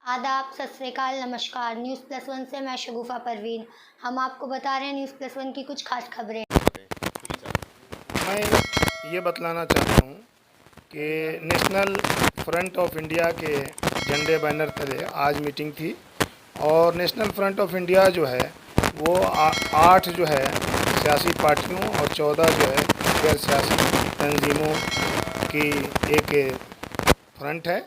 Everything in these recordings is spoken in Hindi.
आदाब, सत श्री अकाल, नमस्कार। न्यूज़ प्लस वन से मैं शगुफ़ा परवीन। हम आपको बता रहे हैं न्यूज़ प्लस वन की कुछ खास खबरें। मैं ये बतलाना चाहता हूँ कि नेशनल फ्रंट ऑफ इंडिया के झंडे बैनर तले आज मीटिंग थी और नेशनल फ्रंट ऑफ इंडिया जो है वो 8 जो है सियासी पार्टियों और 14 जो है गैर सियासी तंजीमों की एक फ्रंट है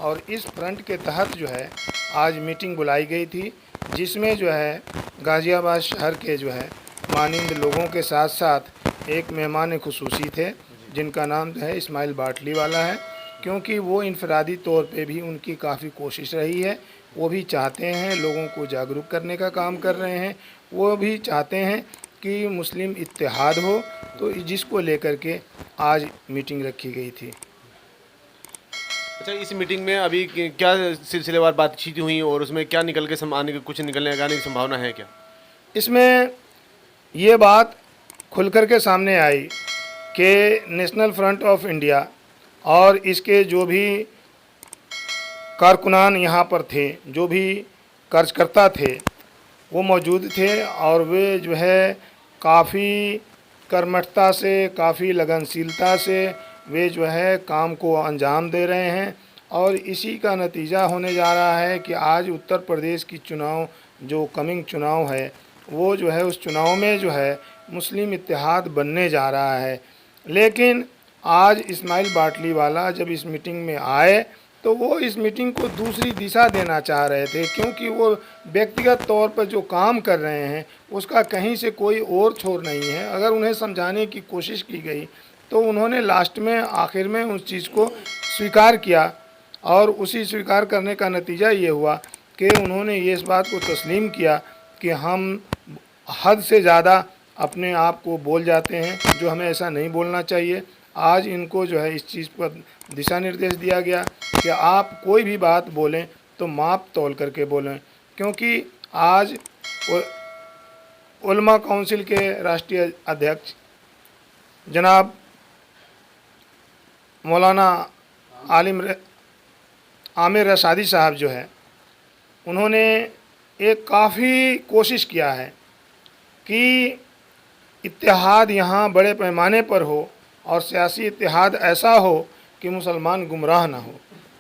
और इस फ्रंट के तहत जो है आज मीटिंग बुलाई गई थी, जिसमें जो है गाज़ियाबाद शहर के जो है मानिंद लोगों के साथ साथ एक मेहमान खुसूसी थे जिनका नाम जो है इस्माइल बाटली वाला है, क्योंकि वो इनफरादी तौर पे भी उनकी काफ़ी कोशिश रही है। वो भी चाहते हैं, लोगों को जागरूक करने का काम कर रहे हैं। वो भी चाहते हैं कि मुस्लिम इत्तेहाद हो, तो जिसको लेकर के आज मीटिंग रखी गई थी। अच्छा, इस मीटिंग में अभी क्या सिलसिलेवार बातचीत हुई और उसमें क्या निकल के आने की कुछ निकलने आने की संभावना है क्या? इसमें ये बात खुल कर के सामने आई कि नेशनल फ्रंट ऑफ इंडिया और इसके जो भी कारकुनान यहाँ पर थे, जो भी कार्यकर्ता थे, वो मौजूद थे और वे जो है काफ़ी कर्मठता से, काफ़ी लगनशीलता से वे जो है काम को अंजाम दे रहे हैं और इसी का नतीजा होने जा रहा है कि आज उत्तर प्रदेश की चुनाव जो कमिंग चुनाव है वो जो है उस चुनाव में जो है मुस्लिम इत्तेहाद बनने जा रहा है। लेकिन आज इस्माइल बाटली वाला जब इस मीटिंग में आए तो वो इस मीटिंग को दूसरी दिशा देना चाह रहे थे, क्योंकि वो व्यक्तिगत तौर पर जो काम कर रहे हैं उसका कहीं से कोई और छोर नहीं है। अगर उन्हें समझाने की कोशिश की गई तो उन्होंने लास्ट में आखिर में उस चीज़ को स्वीकार किया और उसी स्वीकार करने का नतीजा ये हुआ कि उन्होंने ये इस बात को तस्लीम किया कि हम हद से ज़्यादा अपने आप को बोल जाते हैं, जो हमें ऐसा नहीं बोलना चाहिए। आज इनको जो है इस चीज़ पर दिशा निर्देश दिया गया कि आप कोई भी बात बोलें तो माप तौल करके बोलें, क्योंकि आज उलमा काउंसिल के राष्ट्रीय अध्यक्ष जनाब मौलाना आमिर रसादी साहब जो है उन्होंने एक काफ़ी कोशिश किया है कि इत्तेहाद यहाँ बड़े पैमाने पर हो और सियासी इत्तेहाद ऐसा हो कि मुसलमान गुमराह ना हो,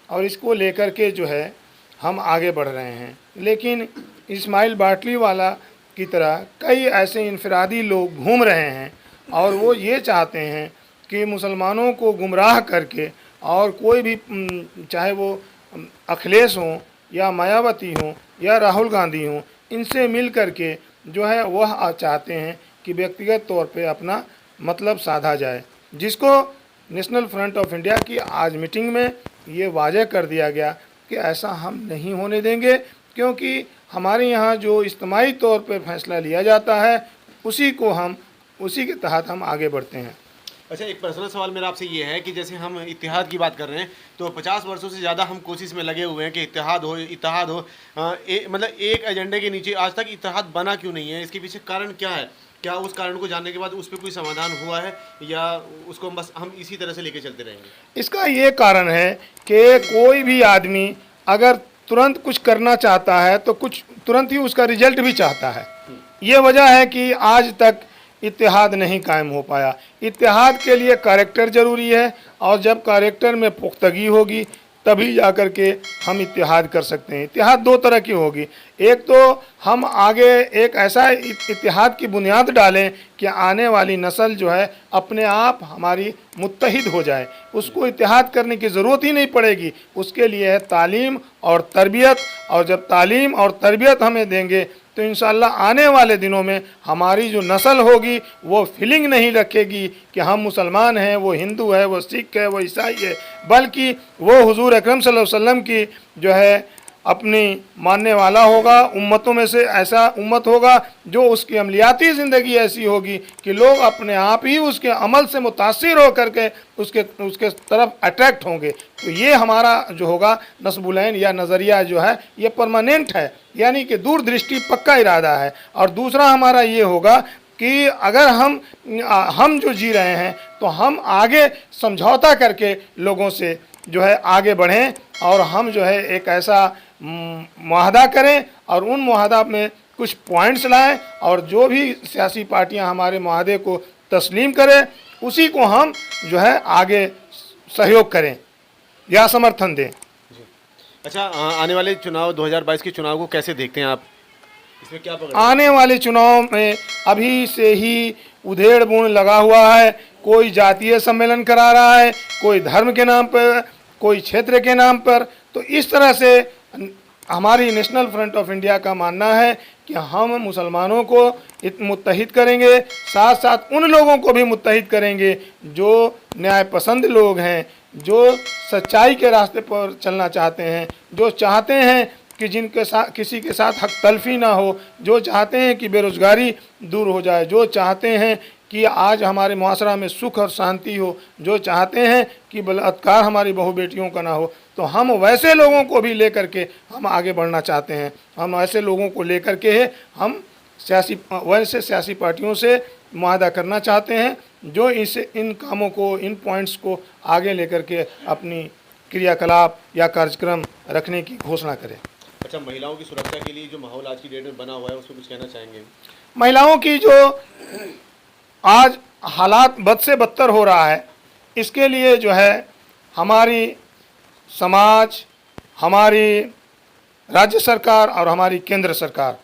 और इसको लेकर के जो है हम आगे बढ़ रहे हैं। लेकिन इस्माइल बाटली वाला की तरह कई ऐसे इनफरादी लोग घूम रहे हैं और वो ये चाहते हैं कि मुसलमानों को गुमराह करके और कोई भी चाहे वो अखिलेश हों या मायावती हों या राहुल गांधी हों, इनसे मिल करके जो है वह चाहते हैं कि व्यक्तिगत तौर पे अपना मतलब साधा जाए, जिसको नेशनल फ्रंट ऑफ इंडिया की आज मीटिंग में ये वाज़ेह कर दिया गया कि ऐसा हम नहीं होने देंगे, क्योंकि हमारे यहाँ जो इज्तिमाई तौर पर फैसला लिया जाता है उसी के तहत हम आगे बढ़ते हैं। अच्छा, एक पर्सनल सवाल मेरा आपसे ये है कि जैसे हम इत्तेहाद की बात कर रहे हैं तो 50 वर्षों से ज़्यादा हम कोशिश में लगे हुए हैं कि इत्तेहाद हो मतलब एक एजेंडे के नीचे आज तक इत्तेहाद बना क्यों नहीं है? इसके पीछे कारण क्या है? क्या उस कारण को जानने के बाद उस पर कोई समाधान हुआ है या उसको बस हम इसी तरह से लेके चलते रहेंगे? इसका ये कारण है कि कोई भी आदमी अगर तुरंत कुछ करना चाहता है तो कुछ तुरंत ही उसका रिजल्ट भी चाहता है। ये वजह है कि आज तक इत्तेहाद नहीं कायम हो पाया। इत्तेहाद के लिए कैरेक्टर ज़रूरी है और जब कैरेक्टर में पुख्तगी होगी तभी जाकर के हम इत्तेहाद कर सकते हैं। इत्तेहाद दो तरह की होगी, एक तो हम आगे एक ऐसा इत्तेहाद की बुनियाद डालें कि आने वाली नस्ल जो है अपने आप हमारी मुत्तहिद हो जाए, उसको इत्तेहाद करने की ज़रूरत ही नहीं पड़ेगी। उसके लिए है तालीम और तरबियत, और जब तालीम और तरबियत हमें देंगे तो इंशाअल्लाह आने वाले दिनों में हमारी जो नस्ल होगी वो फीलिंग नहीं रखेगी कि हम मुसलमान हैं, वो हिंदू है, वो सिख है, वो ईसाई है, बल्कि वो हुजूर अकरम सल्लल्लाहु अलैहि वसल्लम की जो है अपनी मानने वाला होगा। उम्मतों में से ऐसा उम्मत होगा जो उसकी अमलियाती ज़िंदगी ऐसी होगी कि लोग अपने आप ही उसके अमल से मुतासिर हो करके उसके तरफ अट्रैक्ट होंगे। तो ये हमारा जो होगा नस्बुलैन या नज़रिया जो है ये परमानेंट है, यानी कि दूरदृष्टि पक्का इरादा है। और दूसरा हमारा ये होगा कि अगर हम जो जी रहे हैं तो हम आगे समझौता करके लोगों से जो है आगे बढ़ें और हम जो है एक ऐसा मुआहदा करें और उन मुआहदा में कुछ पॉइंट्स लाएं और जो भी सियासी पार्टियां हमारे मुआहदे को तस्लीम करें उसी को हम जो है आगे सहयोग करें या समर्थन दें। अच्छा, आने वाले चुनाव 2022 के चुनाव को कैसे देखते हैं आप? इसमें क्या पकड़? आने वाले चुनाव में अभी से ही उधेड़-बुन लगा हुआ है। कोई जातीय सम्मेलन करा रहा है, कोई धर्म के नाम पर, कोई क्षेत्र के नाम पर। तो इस तरह से हमारी नेशनल फ्रंट ऑफ इंडिया का मानना है कि हम मुसलमानों को मुत्तहिद करेंगे, साथ साथ उन लोगों को भी मुत्तहिद करेंगे जो न्याय पसंद लोग हैं, जो सच्चाई के रास्ते पर चलना चाहते हैं, जो चाहते हैं कि जिनके साथ किसी के साथ हक तलफी ना हो, जो चाहते हैं कि बेरोज़गारी दूर हो जाए, जो चाहते हैं कि आज हमारे मुआशरा में सुख और शांति हो, जो चाहते हैं कि बलात्कार हमारी बहू बेटियों का ना हो। तो हम वैसे लोगों को भी लेकर के हम आगे बढ़ना चाहते हैं। हम ऐसे लोगों को लेकर के हम वैसे सियासी पार्टियों से मुआहदा करना चाहते हैं जो इन कामों को, इन पॉइंट्स को आगे लेकर के अपनी क्रियाकलाप या कार्यक्रम रखने की घोषणा करें। अच्छा, महिलाओं की सुरक्षा के लिए जो माहौल आज की डेट में बना हुआ है उस पर कुछ कहना चाहेंगे? महिलाओं की जो आज हालात बद से बदतर हो रहा है, इसके लिए जो है हमारी समाज, हमारी राज्य सरकार और हमारी केंद्र सरकार,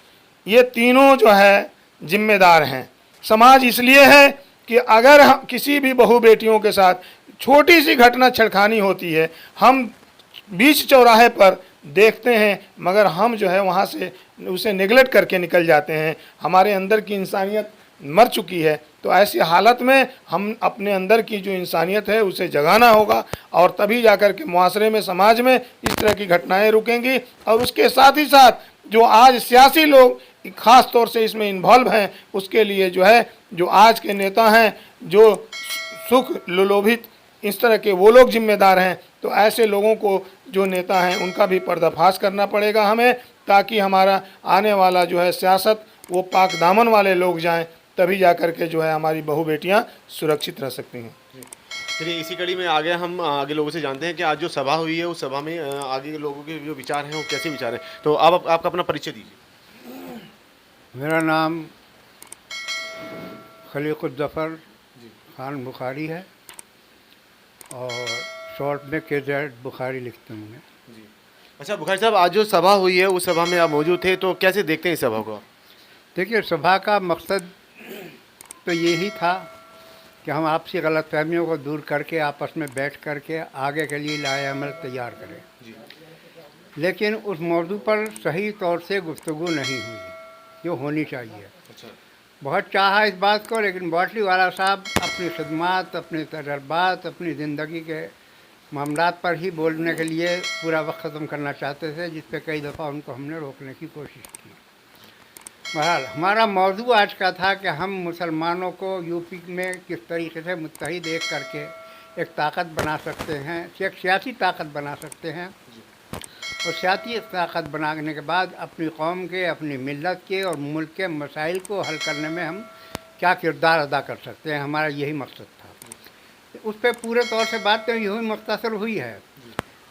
ये तीनों जो है जिम्मेदार हैं। समाज इसलिए है कि अगर किसी भी बहू बेटियों के साथ छोटी सी घटना छेड़खानी होती है, हम बीच चौराहे पर देखते हैं मगर हम जो है वहाँ से उसे नेगलेक्ट करके निकल जाते हैं। हमारे अंदर की इंसानियत मर चुकी है। तो ऐसी हालत में हम अपने अंदर की जो इंसानियत है उसे जगाना होगा और तभी जाकर के मुआशरे में, समाज में इस तरह की घटनाएं रुकेंगी। और उसके साथ ही साथ जो आज सियासी लोग ख़ास तौर से इसमें इन्वॉल्व हैं, उसके लिए जो है जो आज के नेता हैं, जो सुख लोलुभित इस तरह के वो लोग जिम्मेदार हैं। तो ऐसे लोगों को जो नेता हैं उनका भी पर्दाफाश करना पड़ेगा हमें, ताकि हमारा आने वाला जो है सियासत वो पाक दामन वाले लोग जाएं, तभी जाकर के जो है हमारी बहू बेटियां सुरक्षित रह सकती हैं। चलिए, इसी कड़ी में आगे हम आगे लोगों से जानते हैं कि आज जो सभा हुई है उस सभा में आगे लोगों के जो विचार हैं वो कैसे विचार हैं। तो आप आपका अपना परिचय दीजिए। मेरा नाम खलीकुद्दफ़र खान बुखारी है और शॉर्ट में KZ बुखारी लिखते हूँ मैं। जी। अच्छा बुखारी साहब, आज जो सभा हुई है उस सभा में आप मौजूद थे, तो कैसे देखते हैं इस सभा को? देखिए, सभा का मकसद तो यही था कि हम आपसी गलतफहमियों को दूर करके आपस में बैठ करके आगे के लिए लाए अमल तैयार करें। जी। लेकिन उस मौजू पर सही तौर से गुफ्तगू नहीं हुई जो होनी चाहिए। अच्छा। बहुत चाहा इस बात को, लेकिन बाटली वाला साहब अपनी खिदमात, अपने तजर्बात, अपनी ज़िंदगी के मामलात पर ही बोलने के लिए पूरा वक्त ख़त्म करना चाहते थे, जिस पे कई दफ़ा उनको हमने रोकने की कोशिश की। बहरहाल हमारा मौजू आज का था कि हम मुसलमानों को यूपी में किस तरीके से मुत्तहिद एक करके एक ताकत बना सकते हैं, एक सियासी ताकत बना सकते हैं और सियासी ताकत बनाने के बाद अपनी कौम के, अपनी मिल्लत के और मुल्क के मसाइल को हल करने में हम क्या किरदार अदा कर सकते हैं। हमारा यही मकसद था। उस पर पूरे तौर से बात तो यही मुख्तसर हुई है।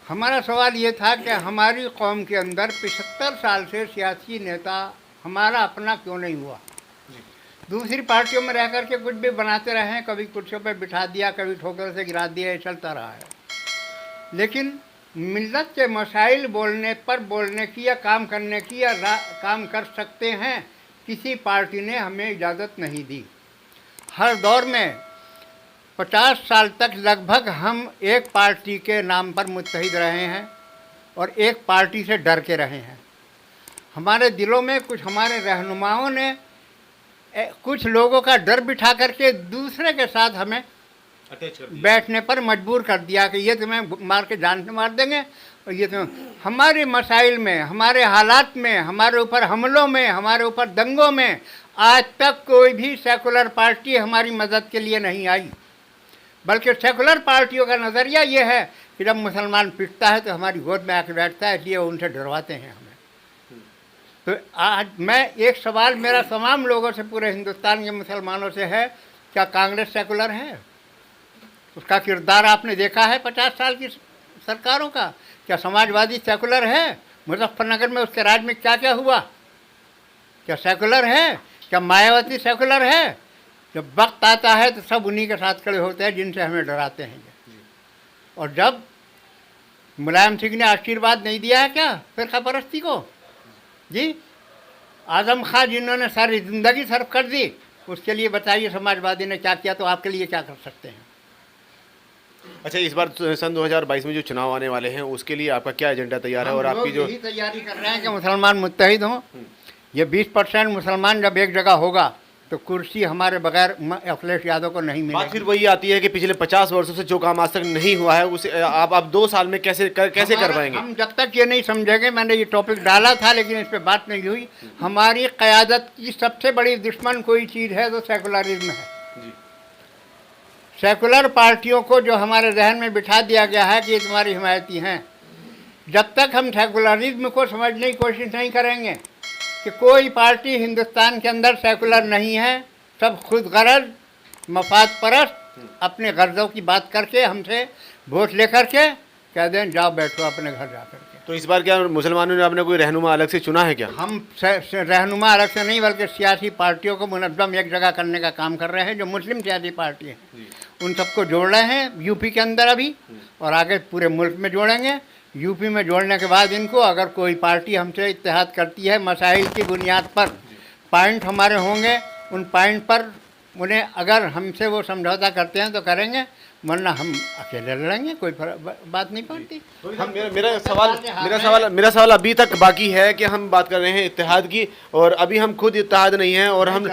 हमारा सवाल ये था कि हमारी कौम के अंदर 75 साल से सियासी नेता हमारा अपना क्यों नहीं हुआ। दूसरी पार्टियों में रह कर के कुछ भी बनाते रहे हैं, कभी कुर्सियों पर बिठा दिया, कभी ठोकर से गिरा दिया, ये चलता रहा है। लेकिन मिल्लत के मसाइल बोलने पर बोलने की या काम करने की या काम कर सकते हैं, किसी पार्टी ने हमें इजाज़त नहीं दी। हर दौर में 50 साल तक लगभग हम एक पार्टी के नाम पर मुत्तहिद रहे हैं और एक पार्टी से डर के रहे हैं। हमारे दिलों में कुछ हमारे रहनुमाओं ने कुछ लोगों का डर बिठा करके दूसरे के साथ हमें बैठने पर मजबूर कर दिया कि ये तुम्हें मार के जान से मार देंगे और ये हमारे मसाइल में, हमारे हालात में, हमारे ऊपर हमलों में, हमारे ऊपर दंगों में आज तक कोई भी सेकुलर पार्टी हमारी मदद के लिए नहीं आई। बल्कि सेकुलर पार्टियों का नज़रिया ये है कि जब मुसलमान पिटता है तो हमारी गोद में आके बैठता है, इसलिए उनसे डरवाते हैं हमें। तो आज मैं एक सवाल मेरा तमाम लोगों से, पूरे हिंदुस्तान के मुसलमानों से है, क्या कांग्रेस सेकुलर है? उसका किरदार आपने देखा है 50 साल की सरकारों का? क्या समाजवादी सेकुलर है? मुजफ्फरनगर में उसके राज में क्या क्या हुआ? क्या सेकुलर है? क्या मायावती सेकुलर है? जब वक्त आता है तो सब उन्हीं के साथ खड़े होते हैं जिनसे हमें डराते हैं। और जब मुलायम सिंह ने आशीर्वाद नहीं दिया है क्या फिरका परस्ती को? जी, आजम खां जिन्होंने सारी ज़िंदगी सर्व कर दी, उसके लिए बताइए समाजवादी ने क्या किया, तो आपके लिए क्या कर सकते हैं? अच्छा, इस बार सन 2022 में जो चुनाव आने वाले हैं उसके लिए आपका क्या एजेंडा तैयार है और हम आपकी लोग जो यही तैयारी कर रहे हैं कि मुसलमान मुत्तहिद हों। ये 20% मुसलमान जब एक जगह होगा तो कुर्सी हमारे बगैर अखिलेश यादव को नहीं बात मिलेगी। फिर वही आती है कि पिछले 50 वर्षों से जो काम आज तक नहीं हुआ है उसे आप 2 साल में कैसे कर पाएंगे? हम जब तक ये नहीं समझेंगे, मैंने ये टॉपिक डाला था लेकिन इस पर बात नहीं हुई, हमारी क़यादत की सबसे बड़ी दुश्मन कोई चीज़ है तो सेकुलरिज्म है। जी। सेकुलर पार्टियों को जो हमारे जहन में बिठा दिया गया है कि ये तुम्हारी हिमायती हैं, जब तक हम सेकुलरिज्म को समझने की कोशिश नहीं करेंगे कि कोई पार्टी हिंदुस्तान के अंदर सेकुलर नहीं है, सब खुद गरज मफाद परस्त अपने गर्जों की बात करके हमसे वोट लेकर के कह दें जाओ बैठो अपने घर जा करके। तो इस बार क्या मुसलमानों ने अपने कोई रहनुमा अलग से चुना है क्या? हम रहनुमा अलग से नहीं बल्कि सियासी पार्टियों को मुनज़्ज़म एक जगह करने का काम कर रहे हैं, जो मुस्लिम सियासी पार्टी हैं उन सबको जोड़ रहे हैं यूपी के अंदर अभी, और आगे पूरे मुल्क में जोड़ेंगे। यूपी में जोड़ने के बाद इनको अगर कोई पार्टी हमसे इत्तेहाद करती है मसाइल की बुनियाद पर, पॉइंट हमारे होंगे, उन पॉइंट पर उन्हें अगर हमसे वो समझौता करते हैं तो करेंगे, वरना हम अकेले लड़ेंगे, कोई बात नहीं पड़ती। हम मेरा सवाल अभी तक बाकी है कि हम बात कर रहे हैं इत्तेहाद की, और अभी हम खुद इत्तेहाद नहीं हैं और हम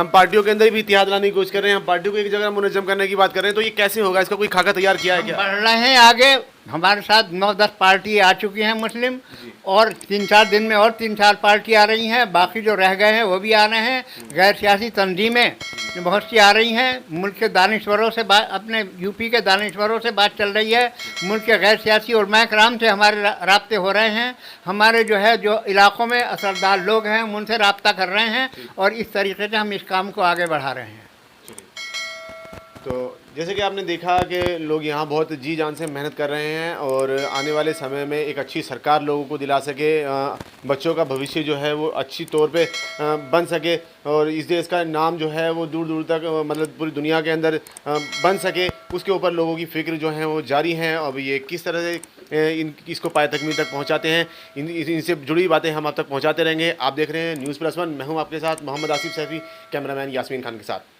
पार्टियों के अंदर भी इत्तेहाद लाने की कोशिश कर रहे हैं, हम पार्टियों को एक जगह मुनज़्ज़म करने की बात कर रहे हैं। तो ये कैसे होगा? इसका कोई खाका तैयार किया है क्या? बढ़ रहे हैं आगे, हमारे साथ 9-10 पार्टी आ चुकी हैं मुस्लिम, और 3-4 दिन में और 3-4 पार्टी आ रही हैं, बाकी जो रह गए हैं वो भी आ रहे हैं। गैर सियासी तंजीमें बहुत सी आ रही हैं, मुल्क के दानिश्वरों से बात, अपने यूपी के दानिश्वरों से बात चल रही है, मुल्क के गैर सियासी उलमा कराम से हमारे राब्ते हो रहे हैं, हमारे जो इलाक़ों में असरदार लोग हैं उनसे राब्ता कर रहे हैं, और इस तरीके से हम इस काम को आगे बढ़ा रहे हैं। तो जैसे कि आपने देखा कि लोग यहाँ बहुत जी जान से मेहनत कर रहे हैं और आने वाले समय में एक अच्छी सरकार लोगों को दिला सके, बच्चों का भविष्य जो है वो अच्छी तौर पे बन सके, और इस देश का नाम जो है वो दूर दूर तक मतलब पूरी दुनिया के अंदर बन सके, उसके ऊपर लोगों की फ़िक्र जो है वो जारी है। अब ये किस तरह से इसको पाए तकमील तक पहुँचाते हैं, इनसे जुड़ी बातें हम आप तक पहुँचाते रहेंगे। आप देख रहे हैं न्यूज़+1, मैं हूँ आपके साथ मोहम्मद आसिफ सैफ़ी, कैमरामैन यास्मीन खान के साथ।